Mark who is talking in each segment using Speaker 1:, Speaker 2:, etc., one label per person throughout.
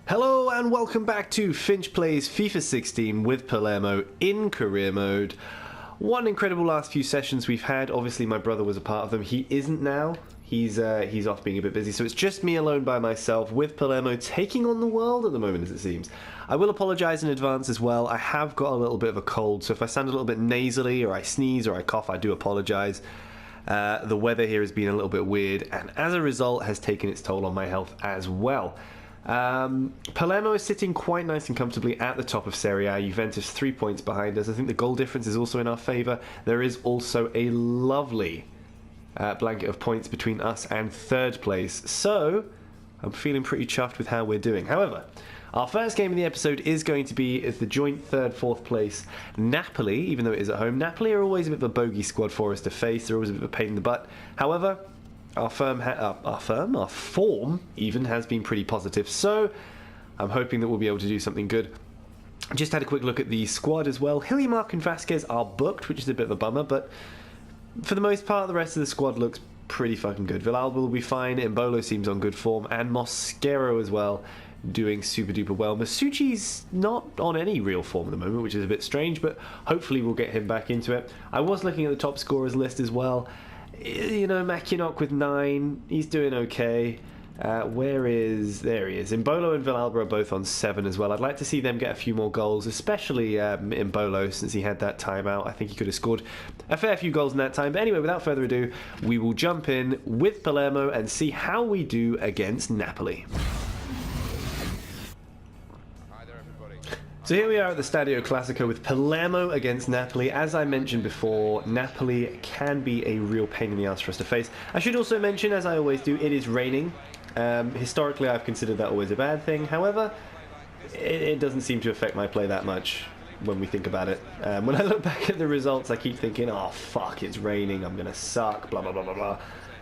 Speaker 1: Hello and welcome back to FinchPlays FIFA 16 with Palermo in career mode. What an incredible last few sessions we've had. Obviously my brother was a part of them. He isn't now. He's off being a bit busy, so it's just me alone by myself with Palermo taking on the world at the moment, as it seems. I will apologise in advance as well. I have got a little bit of a cold, so if I sound a little bit nasally or I sneeze or I cough, I do apologise. The weather here has been a little bit weird, and as a result has taken its toll on my health as well. Palermo is sitting quite nice and comfortably at the top of Serie A. Juventus 3 points behind us. I think the goal difference is also in our favour. There is also a lovely blanket of points between us and third place. So I'm feeling pretty chuffed with how we're doing. However, our first game of the episode is going to be the joint third, fourth place Napoli, even though it is at home. Napoli are always a bit of a bogey squad for us to face. They're always a bit of a pain in the butt. However, our form even has been pretty positive, so I'm hoping that we'll be able to do something good. Just had a quick look at the squad as well. Hillimark and Vasquez are booked, which is a bit of a bummer, but for the most part the rest of the squad looks pretty fucking good. Villalba will be fine, Embélé seems on good form, and Mosquero as well, doing super duper well. Masucci's not on any real form at the moment, which is a bit strange, but hopefully we'll get him back into it. I was looking at the top scorers list as well. You know, Mackinock with 9, he's doing okay. There he is. Embolo and Villalba are both on 7 as well. I'd like to see them get a few more goals, especially Embolo, since he had that timeout. I think he could have scored a fair few goals in that time. But anyway, without further ado, we will jump in with Palermo and see how we do against Napoli. So here we are at the Stadio Classico with Palermo against Napoli. As I mentioned before, Napoli can be a real pain in the ass for us to face. I should also mention, as I always do, it is raining. Historically, I've considered that always a bad thing. However, it doesn't seem to affect my play that much when we think about it. When I look back at the results, I keep thinking, oh fuck, it's raining, I'm gonna suck, blah blah blah blah blah.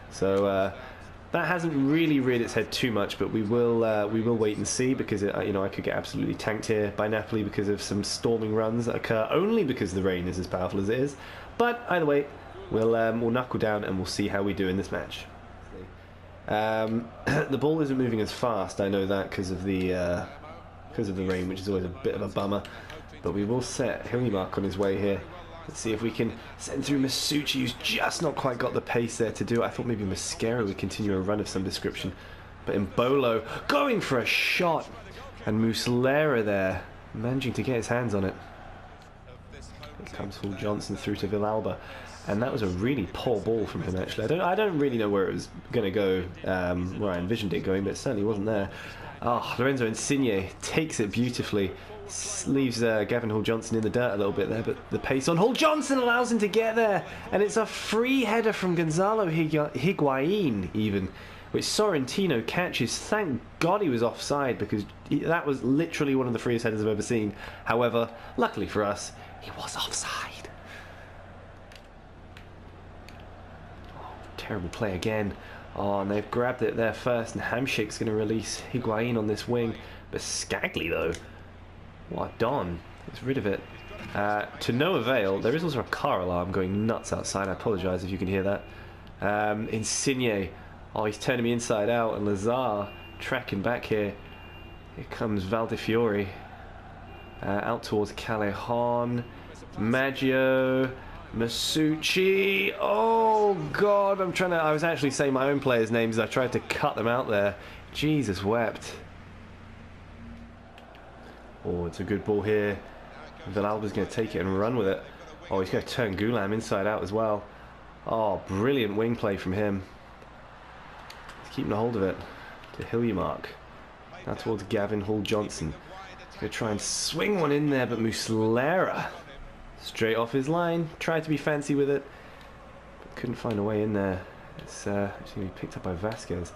Speaker 1: So that hasn't really reared its head too much, but we will wait and see, because I could get absolutely tanked here by Napoli because of some storming runs that occur only because the rain is as powerful as it is. But either way, we'll knuckle down and we'll see how we do in this match. The ball isn't moving as fast, I know that, because of the rain, which is always a bit of a bummer. But we will set Hillimark on his way here. Let's see if we can send through Masucci, who's just not quite got the pace there to do it. I thought maybe Mosquero would continue a run of some description. But Embolo going for a shot. And Muslera there, managing to get his hands on it. Here comes Hall Johnson through to Villalba. And that was a really poor ball from him, actually. I don't really know where it was going to go, where I envisioned it going, but it certainly wasn't there. Oh, Lorenzo Insigne takes it beautifully. Leaves Gavin Hall Johnson in the dirt a little bit there, but the pace on Hall Johnson allows him to get there, and it's a free header from Gonzalo Higuain even, which Sorrentino catches. Thank God he was offside, because that was literally one of the freest headers I've ever seen. However, luckily for us, he was offside. Oh, terrible play again. Oh, and they've grabbed it there first, and Hamshick's going to release Higuain on this wing, but Scagli though, what Don gets rid of it to no avail. There is also a car alarm going nuts outside. I apologise if you can hear that. Insigne, oh, he's turning me inside out, and Lazar tracking back here. Here comes Valdifiori out towards Callejon, Maggio, Masucci. Oh god, I was actually saying my own players' names. I tried to cut them out there. Jesus wept. Oh, it's a good ball here. Villalba's going to take it and run with it. Oh, he's going to turn Gulam inside out as well. Oh, brilliant wing play from him. He's keeping a hold of it. To Hillimark. Now towards Gavin Hall Johnson. He's going to try and swing one in there, but Muslera, straight off his line. Tried to be fancy with it, but couldn't find a way in there. It's actually going to be picked up by Vasquez.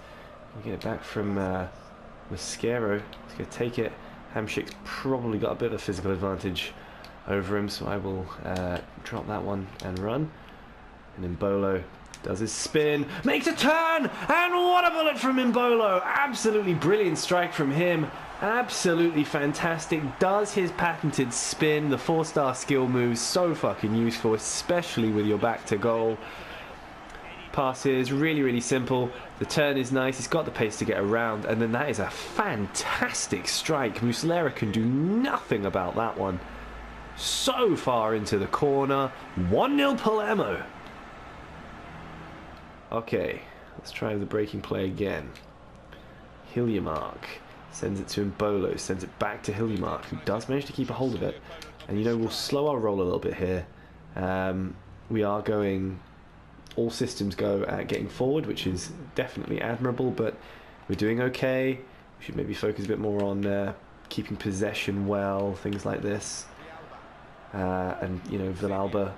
Speaker 1: We'll get it back from Mosquero. He's going to take it. Hamshick's probably got a bit of a physical advantage over him, so I will drop that one and run. And Embolo does his spin, makes a turn, and what a bullet from Embolo! Absolutely brilliant strike from him. Absolutely fantastic. Does his patented spin, the 4-star skill move, so fucking useful, especially with your back to goal. passes, really, really simple. The turn is nice, he's got the pace to get around, and then that is a fantastic strike. Muslera can do nothing about that one. So far into the corner. 1-0 Palermo. Okay, let's try the breaking play again. Hiljemark sends it to Embélé, sends it back to Hiljemark, who does manage to keep a hold of it. And you know, we'll slow our roll a little bit here. We are going all systems go at getting forward, which is definitely admirable, but we're doing okay. We should maybe focus a bit more on keeping possession well, things like this. And, you know, Villalba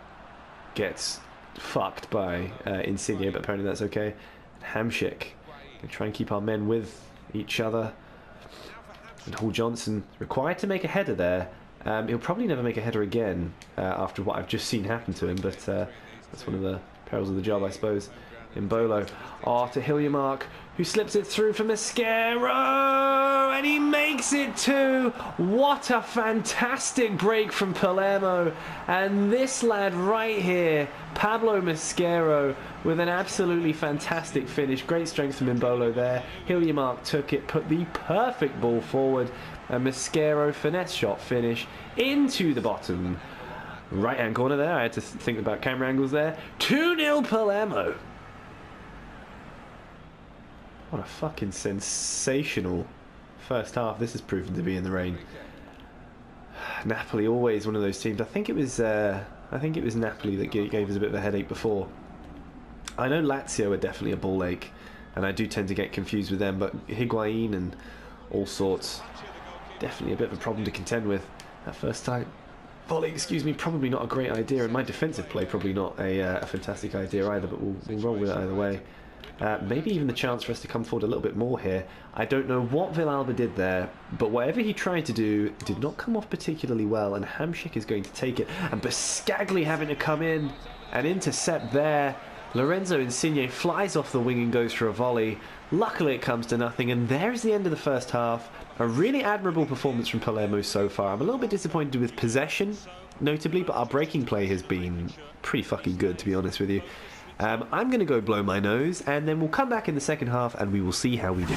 Speaker 1: gets fucked by Insigne, but apparently that's okay. Hamsik can try and keep our men with each other. And Hall Johnson required to make a header there. He'll probably never make a header again after what I've just seen happen to him, but that's one of the perils of the job, I suppose. Embolo, to Hiljemark, who slips it through for Mascaro, and he makes it too. What a fantastic break from Palermo, and this lad right here, Pablo Mascaro, with an absolutely fantastic finish. Great strength from Embolo there. Hiljemark took it, put the perfect ball forward, and Mascaro finesse shot finish into the bottom right hand corner there. I had to think about camera angles there. 2-0 Palermo. What a fucking sensational first half this has proven to be in the rain. Napoli, always one of those teams. I think it was Napoli that gave us a bit of a headache before. I know Lazio are definitely a ball ache, and I do tend to get confused with them, but Higuain and all sorts, definitely a bit of a problem to contend with. That first time volley, excuse me, probably not a great idea, and my defensive play probably not a fantastic idea either, but we'll roll with it either way. Maybe even the chance for us to come forward a little bit more here. I don't know what Villalba did there, but whatever he tried to do did not come off particularly well, and Hamsik is going to take it, and Biscagli having to come in and intercept there. Lorenzo Insigne flies off the wing and goes for a volley. Luckily it comes to nothing, and there's the end of the first half. A really admirable performance from Palermo so far. I'm a little bit disappointed with possession, notably, but our breaking play has been pretty fucking good, to be honest with you. I'm going to go blow my nose, and then we'll come back in the second half and we will see how we do.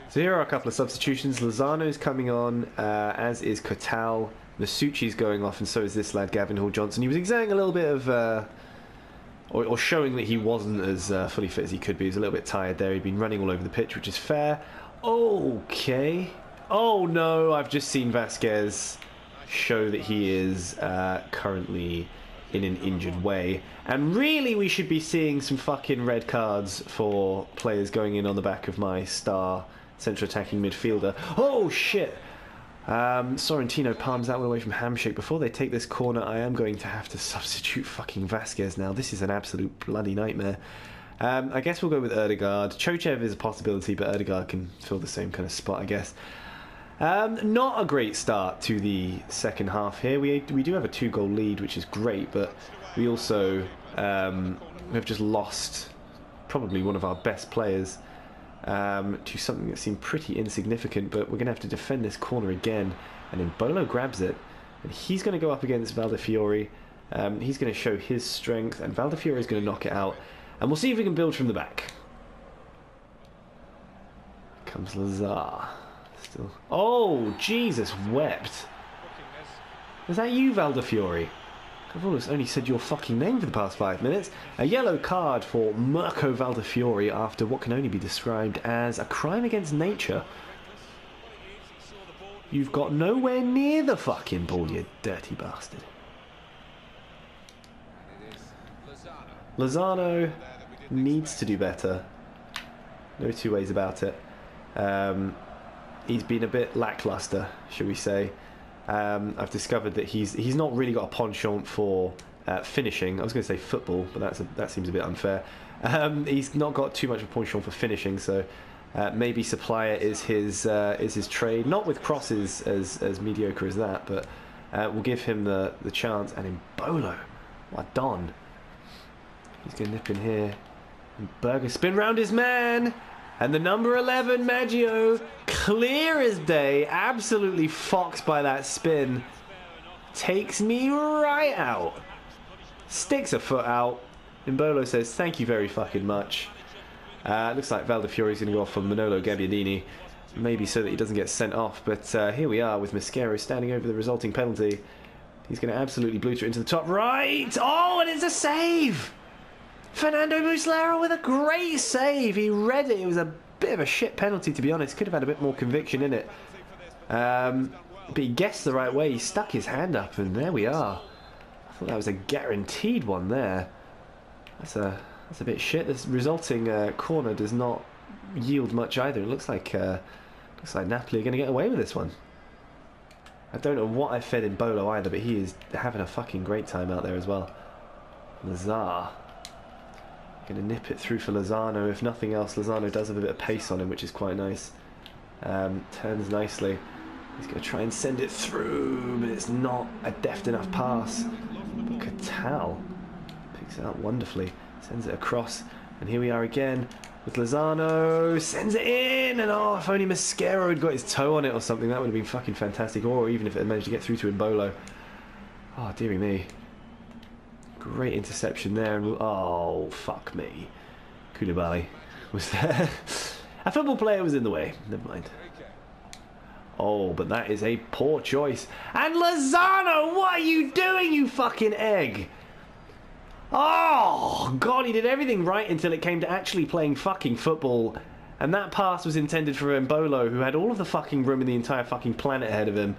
Speaker 1: So here are a couple of substitutions. Lozano's coming on, as is Kotal. Masucci's going off, and so is this lad, Gavin Hall Johnson. He was exerting a little bit of, or showing that he wasn't as fully fit as he could be. He was a little bit tired there. He'd been running all over the pitch, which is fair. Okay. Oh no, I've just seen Vasquez show that he is currently in an injured way, and really we should be seeing some fucking red cards for players going in on the back of my star central attacking midfielder. Oh shit. Sorrentino palms that one away from Hamsik. Before they take this corner, I am going to have to substitute fucking Vasquez now. This is an absolute bloody nightmare. I guess we'll go with Ødegaard. Chochev is a possibility, but Ødegaard can fill the same kind of spot, I guess. Not a great start to the second half here. We do have a 2-goal lead, which is great, but we also have just lost probably one of our best players to something that seemed pretty insignificant, but we're going to have to defend this corner again, and Embolo grabs it, and he's going to go up against Valdefiori. He's going to show his strength, and Valdefiori is going to knock it out, and we'll see if we can build from the back. Comes Lazar. Still. Oh, Jesus wept. Was that you, Valdefiori? I've always only said your fucking name for the past 5 minutes. A yellow card for Mirko Valdefiori after what can only be described as a crime against nature. You've got nowhere near the fucking ball, you dirty bastard. Lozano needs to do better. No two ways about it. He's been a bit lackluster, shall we say. I've discovered that he's not really got a penchant for finishing. I was going to say football, but that seems a bit unfair. He's not got too much of a penchant for finishing, so maybe supplier is his trade. Not with crosses as mediocre as that, but we'll give him the chance. And Embolo, what a don. He's going to nip in here. And Berger spin round his man. And the number 11, Maggio, clear as day, absolutely foxed by that spin, takes me right out. Sticks a foot out. Embolo says thank you very fucking much. Looks like Valdefiore's going to go off for Manolo Gabbiadini, maybe so that he doesn't get sent off. But here we are with Mosquera standing over the resulting penalty. He's going to absolutely blue it into the top right. Oh, and it's a save! Fernando Muslera with a great save. He read it. It was a bit of a shit penalty, to be honest. Could have had a bit more conviction in it. But he guessed the right way. He stuck his hand up, and there we are. I thought that was a guaranteed one there. That's a bit shit. This resulting corner does not yield much either. It looks like Napoli are going to get away with this one. I don't know what I fed in Embolo either, but he is having a fucking great time out there as well. Lazar. Going to nip it through for Lozano. If nothing else, Lozano does have a bit of pace on him, which is quite nice. Turns nicely. He's going to try and send it through, but it's not a deft enough pass. But Catal picks it up wonderfully. Sends it across. And here we are again with Lozano. Sends it in! And oh, if only Mosquera had got his toe on it or something, that would have been fucking fantastic. Or even if it had managed to get through to Embolo. Oh, dearie me. Great interception there. And oh, fuck me. Koulibaly was there. A football player was in the way. Never mind. Oh, but that is a poor choice. And Lozano, what are you doing, you fucking egg? Oh, God, he did everything right until it came to actually playing fucking football. And that pass was intended for Embolo, who had all of the fucking room in the entire fucking planet ahead of him.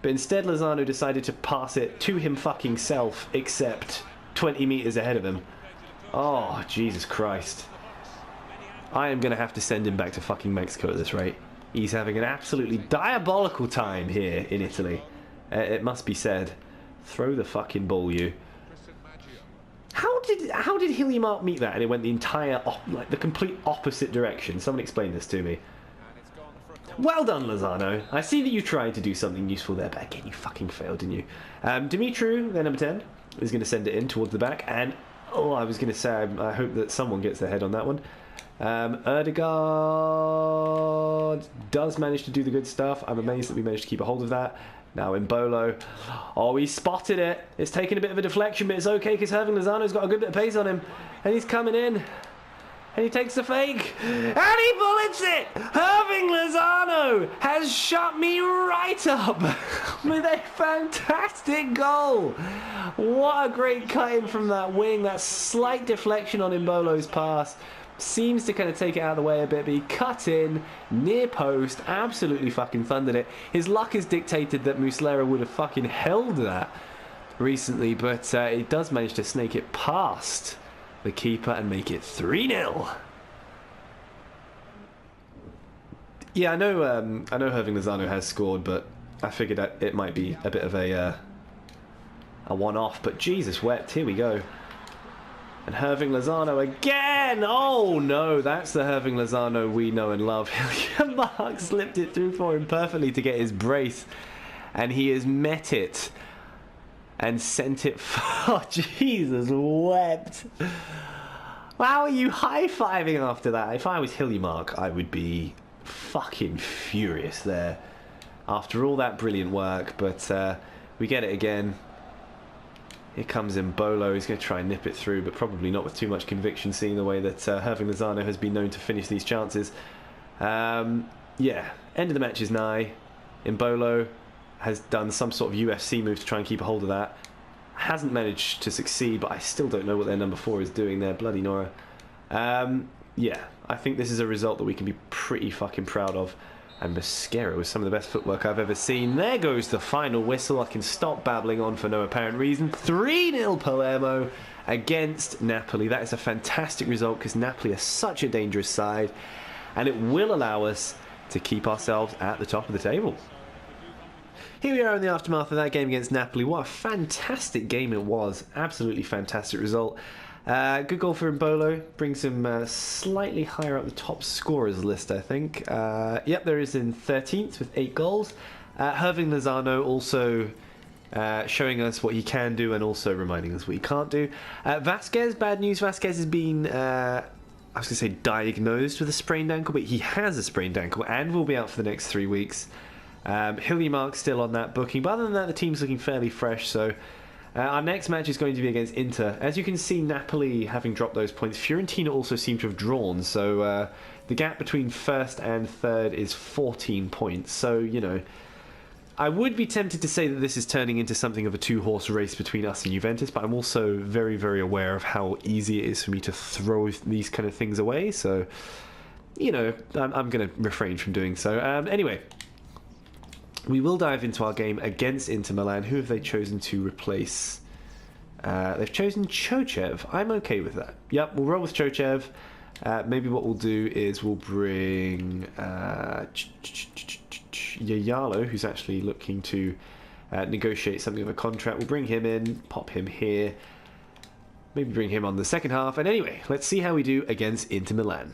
Speaker 1: But instead, Lozano decided to pass it to him fucking self, except 20 metres ahead of him. Oh, Jesus Christ. I am going to have to send him back to fucking Mexico at this rate. He's having an absolutely diabolical time here in Italy. It must be said. Throw the fucking ball, you. How did Hillimark meet that and it went the entire, like the complete opposite direction? Someone explain this to me. Well done, Lozano. I see that you tried to do something useful there, but again, you fucking failed, didn't you? Dimitru, their number 10, is going to send it in towards the back. And, oh, I was going to say, I hope that someone gets their head on that one. Erdegaard does manage to do the good stuff. I'm amazed that we managed to keep a hold of that. Now Embolo. Oh, he spotted it. It's taken a bit of a deflection, but it's okay because Herving Lozano's got a good bit of pace on him. And he's coming in. And he takes the fake. And he bullets it! Herving Lozano has shut me right up with a fantastic goal. What a great cut in from that wing. That slight deflection on Embolo's pass seems to kind of take it out of the way a bit, but he cut in near post, absolutely fucking thundered it. His luck has dictated that Muslera would have fucking held that recently, but he does manage to snake it past the keeper and make it 3-0. Yeah, I know Herving Lozano has scored, but I figured that it might be a bit of a one-off, but Jesus wept, here we go. And Herving Lozano again! Oh no, that's the Herving Lozano we know and love. Mark slipped it through for him perfectly to get his brace. And he has met it. And sent it... Oh, Jesus, wept. How are you high-fiving after that? If I was Hillimark, I would be fucking furious there. After all that brilliant work, but we get it again. Here comes Embolo. He's going to try and nip it through, but probably not with too much conviction, seeing the way that Herving Lozano has been known to finish these chances. Yeah, end of the match is nigh. Embolo has done some sort of UFC move to try and keep a hold of that. Hasn't managed to succeed, but I still don't know what their number 4 is doing there. Bloody Nora. Yeah, I think this is a result that we can be pretty fucking proud of. And Mosquera with some of the best footwork I've ever seen. There goes the final whistle. I can stop babbling on for no apparent reason. 3-0 Palermo against Napoli. That is a fantastic result because Napoli are such a dangerous side. And it will allow us to keep ourselves at the top of the table. Here we are in the aftermath of that game against Napoli. What a fantastic game it was. Absolutely fantastic result. Good goal for Embolo. Brings him slightly higher up the top scorers list, I think. Yep, there is in 13th with 8 goals. Herving Lozano also showing us what he can do and also reminding us what he can't do. Vasquez, bad news. Vasquez has been, I was going to say diagnosed with a sprained ankle, but he has a sprained ankle and will be out for the next 3 weeks. Hillimark still on that booking, but other than that, the team's looking fairly fresh, so Our next match is going to be against Inter. As you can see, Napoli having dropped those points. Fiorentina also seem to have drawn, so the gap between first and third is 14 points. So, you know, I would be tempted to say that this is turning into something of a two-horse race between us and Juventus, but I'm also very, very aware of how easy it is for me to throw these kind of things away, so, you know, I'm going to refrain from doing so. Anyway, we will dive into our game against Inter Milan. Who have they chosen to replace? They've chosen Chochev. I'm okay with that. Yep, we'll roll with Chochev. Maybe what we'll do is we'll bring Yayalo, who's actually looking to negotiate something of a contract. We'll bring him in, pop him here. Maybe bring him on the second half. And anyway, let's see how we do against Inter Milan.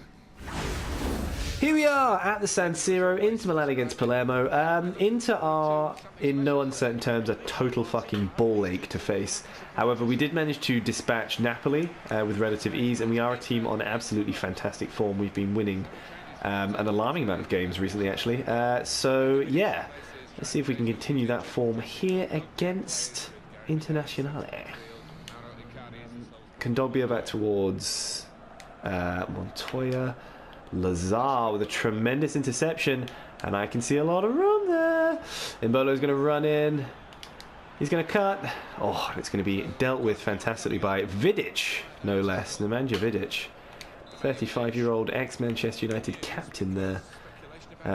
Speaker 1: Here we are at the San Siro, Inter Milan against Palermo. Inter are, in no uncertain terms, a total fucking ball ache to face. However, we did manage to dispatch Napoli with relative ease, and we are a team on absolutely fantastic form. We've been winning an alarming amount of games recently, actually. So, yeah, let's see if we can continue that form here against Internazionale. Kondogbia back towards Montoya. Lazar with a tremendous interception, and I can see a lot of room there. Embolo's going to run in. He's going to cut. Oh, it's going to be dealt with fantastically by Vidic, no less. Nemanja Vidic, 35-year-old ex-Manchester United captain there,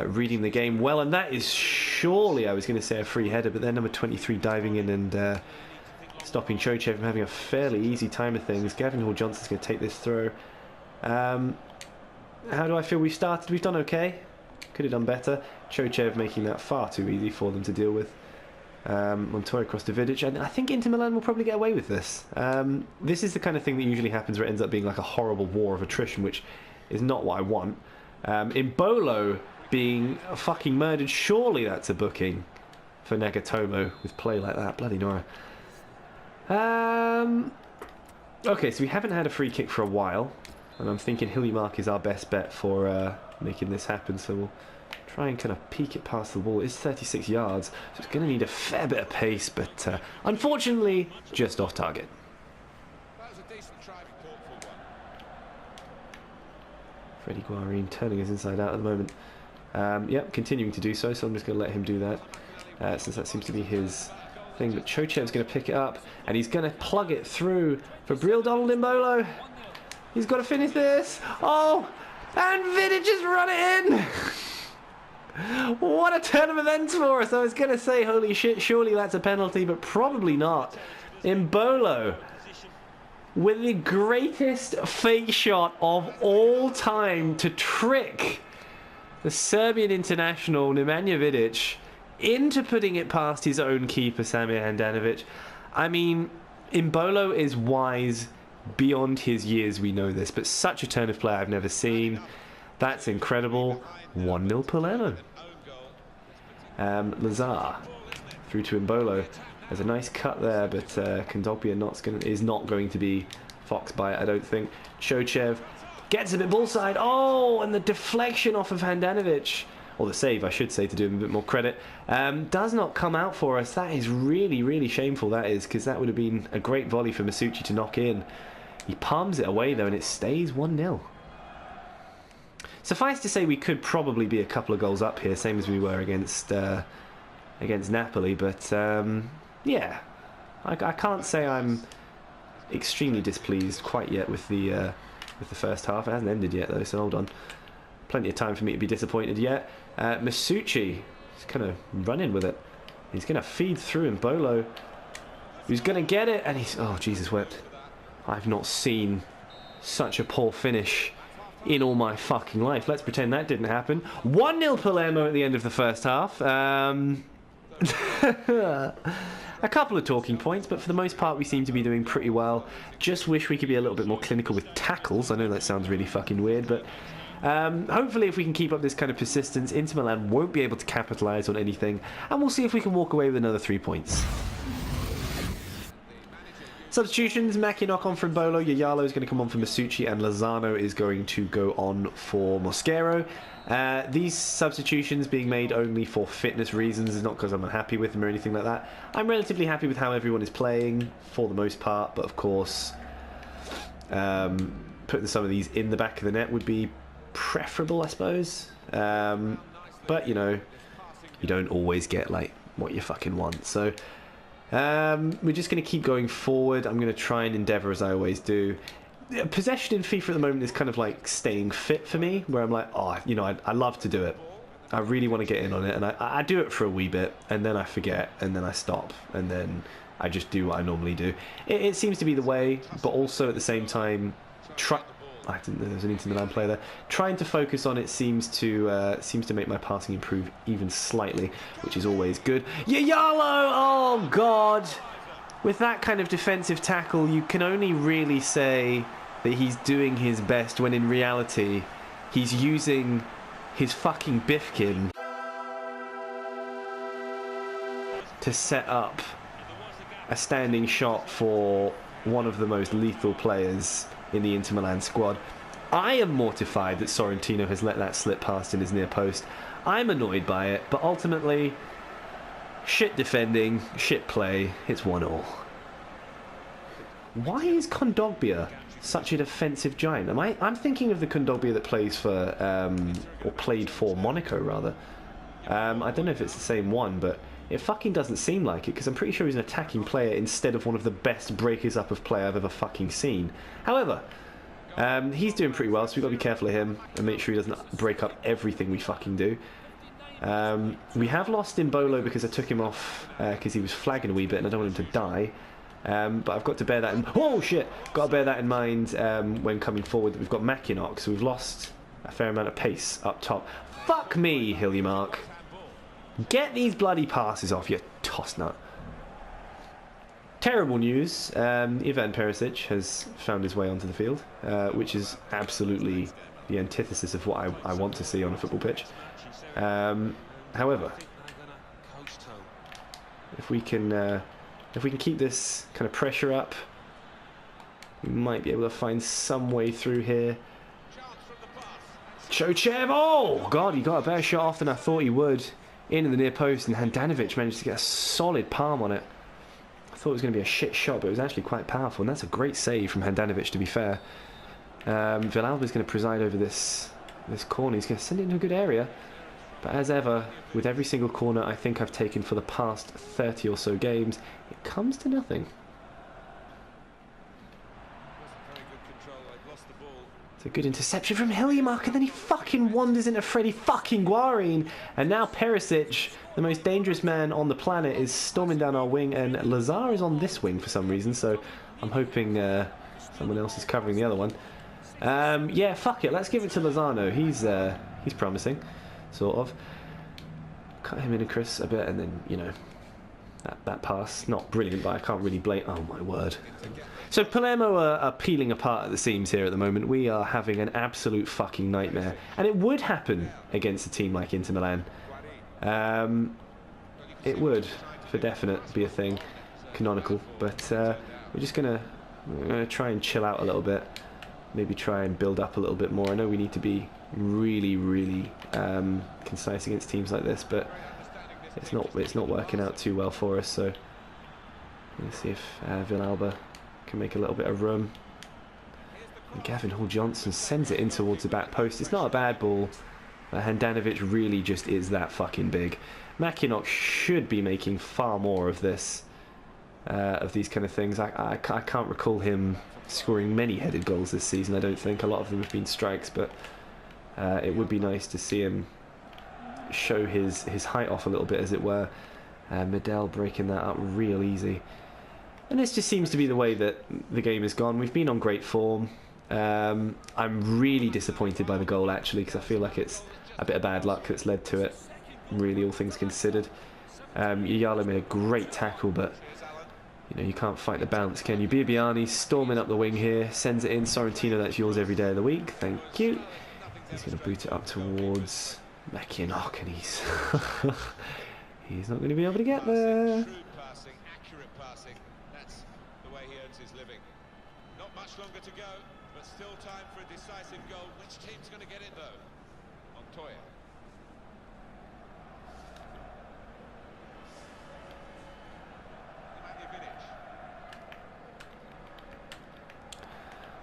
Speaker 1: reading the game well. And that is surely, I was going to say, a free header, but then number 23 diving in and stopping Chochev from having a fairly easy time of things. Gavin Hall-Johnson's going to take this throw. How do I feel we've started? We've done okay. Could have done better. Chochev making that far too easy for them to deal with. Montoya across to Vidic, and I think Inter Milan will probably get away with this. This is the kind of thing that usually happens where it ends up being like a horrible war of attrition, which is not what I want. Embolo being fucking murdered, surely that's a booking for Nagatomo with play like that. Bloody Nora. Okay, so we haven't had a free kick for a while. And I'm thinking Hillimark is our best bet for making this happen, so we'll try and kind of peek it past the wall. It's 36 yards, so it's going to need a fair bit of pace, but unfortunately, just off target. Freddie Guarin turning his inside out at the moment. Yep, continuing to do so, so I'm just going to let him do that, since that seems to be his thing. But Chochev's going to pick it up, and he's going to plug it through for Breel Donald Embolo. He's got to finish this. Oh, and Vidic just run it in. What a turn of events for us. I was going to say, holy shit, surely that's a penalty, but probably not. Embolo with the greatest fake shot of all time to trick the Serbian international Nemanja Vidic into putting it past his own keeper, Samir Handanovic. I mean, Embolo is wise beyond his years, we know this, but such a turn of play I've never seen. That's incredible. 1-0 Palermo. Lazar through to Embolo. There's a nice cut there, but Kondogbia is not going to be foxed by it, I don't think. Chochev gets a bit ball-side. Oh, and the deflection off of Handanovic, or the save, I should say, to do him a bit more credit, does not come out for us. That is really, really shameful, that is, because that would have been a great volley for Masucci to knock in. He palms it away, though, and it stays 1-0. Suffice to say, we could probably be a couple of goals up here, same as we were against Napoli, but yeah, I can't say I'm extremely displeased quite yet with the first half. It hasn't ended yet, though, so hold on. Plenty of time for me to be disappointed yet. Masucci is kind of running with it. He's going to feed through Embolo, who's going to get it, and he's... Oh, Jesus wept. I've not seen such a poor finish in all my fucking life. Let's pretend that didn't happen. 1-0 Palermo at the end of the first half. A couple of talking points, but for the most part we seem to be doing pretty well. Just wish we could be a little bit more clinical with tackles. I know that sounds really fucking weird, but hopefully if we can keep up this kind of persistence, Inter Milan won't be able to capitalise on anything, and we'll see if we can walk away with another 3 points. Substitutions, Mackinock on for Embolo, Yayalo is going to come on for Masucci, and Lozano is going to go on for Mosquero. These substitutions being made only for fitness reasons, is not because I'm unhappy with them or anything like that. I'm relatively happy with how everyone is playing, for the most part, but of course, putting some of these in the back of the net would be preferable, I suppose. But, you know, you don't always get, like, what you fucking want, so... we're just going to keep going forward. I'm going to try and endeavour as I always do. Possession in FIFA at the moment is kind of like staying fit for me, where I'm like, oh, you know, I love to do it. I really want to get in on it, and I do it for a wee bit, and then I forget, and then I stop, and then I just do what I normally do. It seems to be the way, but also at the same time, I didn't know there was an Inter Milan player there. Trying to focus on it seems to make my passing improve even slightly, which is always good. Yayalo! Oh God! With that kind of defensive tackle, you can only really say that he's doing his best when in reality he's using his fucking Bifkin to set up a standing shot for one of the most lethal players in the Inter Milan squad. I am mortified that Sorrentino has let that slip past in his near post. I'm annoyed by it, but ultimately, shit defending, shit play, it's 1-1. Why is Kondogbia such a defensive giant? I'm thinking of the Kondogbia that plays for, or played for Monaco, rather. I don't know if it's the same one, but it fucking doesn't seem like it, because I'm pretty sure he's an attacking player instead of one of the best breakers up of play I've ever fucking seen. However, he's doing pretty well, so we've got to be careful of him and make sure he doesn't break up everything we fucking do. We have lost Embolo because I took him off because he was flagging a wee bit and I don't want him to die. But I've got to bear that in... Oh shit! Got to bear that in mind when coming forward. We've got Mackinock, so we've lost a fair amount of pace up top. Fuck me, Hillimark. Get these bloody passes off, you toss nut. Terrible news. Ivan Perisic has found his way onto the field, which is absolutely the antithesis of what I want to see on a football pitch. However, if we can keep this kind of pressure up, we might be able to find some way through here. Chochev! Oh God, he got a better shot off than I thought he would. In the near post, and Handanovic managed to get a solid palm on it. I thought it was going to be a shit shot, but it was actually quite powerful, and that's a great save from Handanovic, to be fair. Villalba's going to preside over this corner. He's going to send it into a good area, but as ever, with every single corner I think I've taken for the past 30 or so games, it comes to nothing. It's a good interception from Hillimark, and then he fucking wanders into Freddie fucking Guarin. And now Perisic, the most dangerous man on the planet, is storming down our wing, and Lazar is on this wing for some reason, so I'm hoping someone else is covering the other one. Yeah, fuck it, let's give it to Lozano. He's promising, sort of. Cut him in, Chris, a bit, and then, you know, that pass, not brilliant, but I can't really blame... Oh, my word. So Palermo are peeling apart at the seams here at the moment. We are having an absolute fucking nightmare. And it would happen against a team like Inter Milan. It would, for definite, be a thing. Canonical. But we're just going to try and chill out a little bit. Maybe try and build up a little bit more. I know we need to be really, really concise against teams like this, but it's not working out too well for us. So let's see if Villalba can make a little bit of room. And Gavin Hall-Johnson sends it in towards the back post. It's not a bad ball, but Handanovic really just is that fucking big. Mackinock should be making far more of this, of these kind of things. I can't recall him scoring many headed goals this season. I don't think. A lot of them have been strikes, but it would be nice to see him show his height off a little bit, as it were. Medel breaking that up real easy. And this just seems to be the way that the game has gone. We've been on great form. I'm really disappointed by the goal, actually, because I feel like it's a bit of bad luck that's led to it, really, all things considered. Yayalo made a great tackle, but you know, you can't fight the bounce, can you? Bibiani storming up the wing here, sends it in. Sorrentino, that's yours every day of the week. Thank you. He's going to boot it up towards Mackinock, and he's not going to be able to get there.
Speaker 2: much longer to go, but still time for a decisive goal. Which team's going to get it though? Montoya.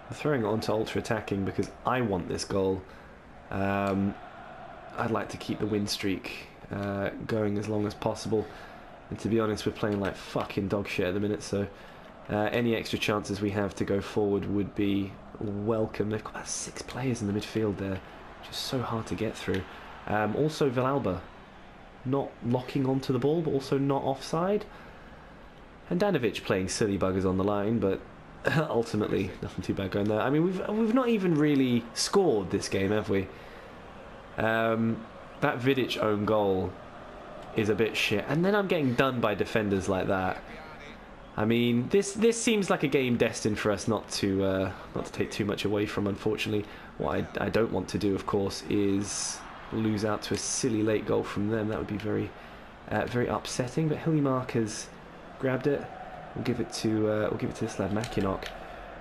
Speaker 1: I'm throwing it on to ultra-attacking because I want this goal. I'd like to keep the win streak going as long as possible. And to be honest, we're playing like fucking dog shit at the minute, so any extra chances we have to go forward would be welcome. They've got about 6 players in the midfield there, which is so hard to get through. Also, Villalba not locking onto the ball, but also not offside. And Danovic playing silly buggers on the line, but ultimately nothing too bad going there. I mean, we've not even really scored this game, have we? That Vidic own goal is a bit shit, and then I'm getting done by defenders like that. I mean, this seems like a game destined for us not to take too much away from. Unfortunately, what I don't want to do, of course, is lose out to a silly late goal from them. That would be very upsetting. But Hillimark has grabbed it. We'll give it to this lad Mackinock.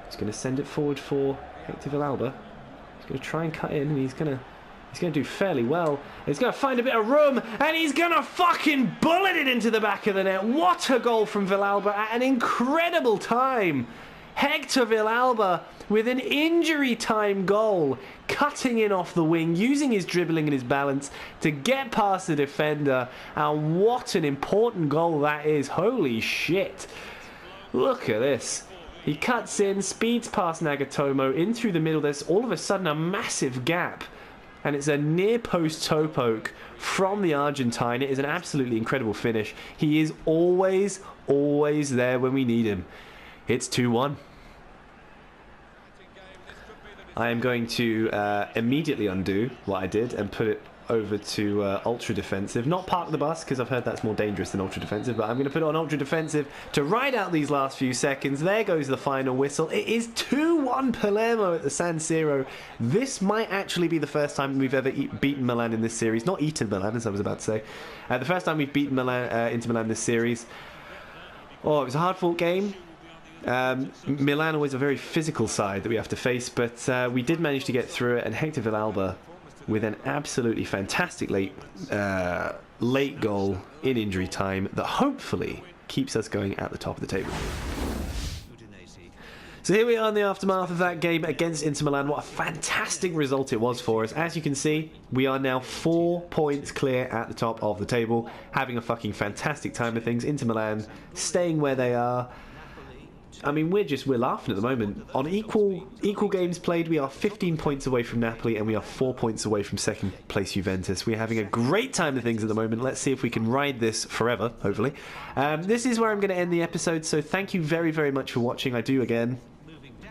Speaker 1: He's going to send it forward for Hector Villalba. He's going to try and cut in, and he's going to do fairly well. He's going to find a bit of room, and he's going to fucking bullet it into the back of the net. What a goal from Villalba at an incredible time. Hector Villalba with an injury time goal, cutting in off the wing, using his dribbling and his balance to get past the defender. And what an important goal that is. Holy shit. Look at this. He cuts in, speeds past Nagatomo, in through the middle. There's all of a sudden a massive gap. And it's a near post toe poke from the Argentine. It is an absolutely incredible finish. He is always there when we need him. It's 2-1. I am going to immediately undo what I did and put it over to ultra defensive. Not park the bus, because I've heard that's more dangerous than ultra defensive, but I'm going to put it on ultra defensive to ride out these last few seconds. There goes the final whistle. It is 2-1 Palermo at the San Siro. This might actually be the first time we've ever beaten Milan in this series. Not eaten Milan, as I was about to say. The first time we've beaten Inter Milan this series. Oh, it was a hard-fought game. Milan always a very physical side that we have to face, but we did manage to get through it, and Hector Villalba with an absolutely fantastic late goal in injury time that hopefully keeps us going at the top of the table. So here we are in the aftermath of that game against Inter Milan. What a fantastic result it was for us. As you can see, we are now 4 points clear at the top of the table, having a fucking fantastic time of things. Inter Milan staying where they are. I mean, we're laughing at the moment. On equal games played, we are 15 points away from Napoli, and we are 4 points away from second place Juventus. We're having a great time of things at the moment. Let's see if we can ride this forever, hopefully. This is where I'm going to end the episode, so thank you very, very much for watching. I do, again,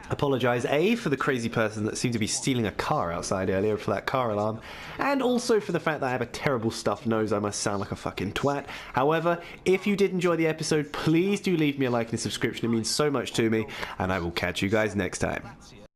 Speaker 1: apologise, A, for the crazy person that seemed to be stealing a car outside earlier, for that car alarm, and also for the fact that I have a terrible stuffed nose. I must sound like a fucking twat. However, if you did enjoy the episode, please do leave me a like and a subscription. It means so much to me, and I will catch you guys next time.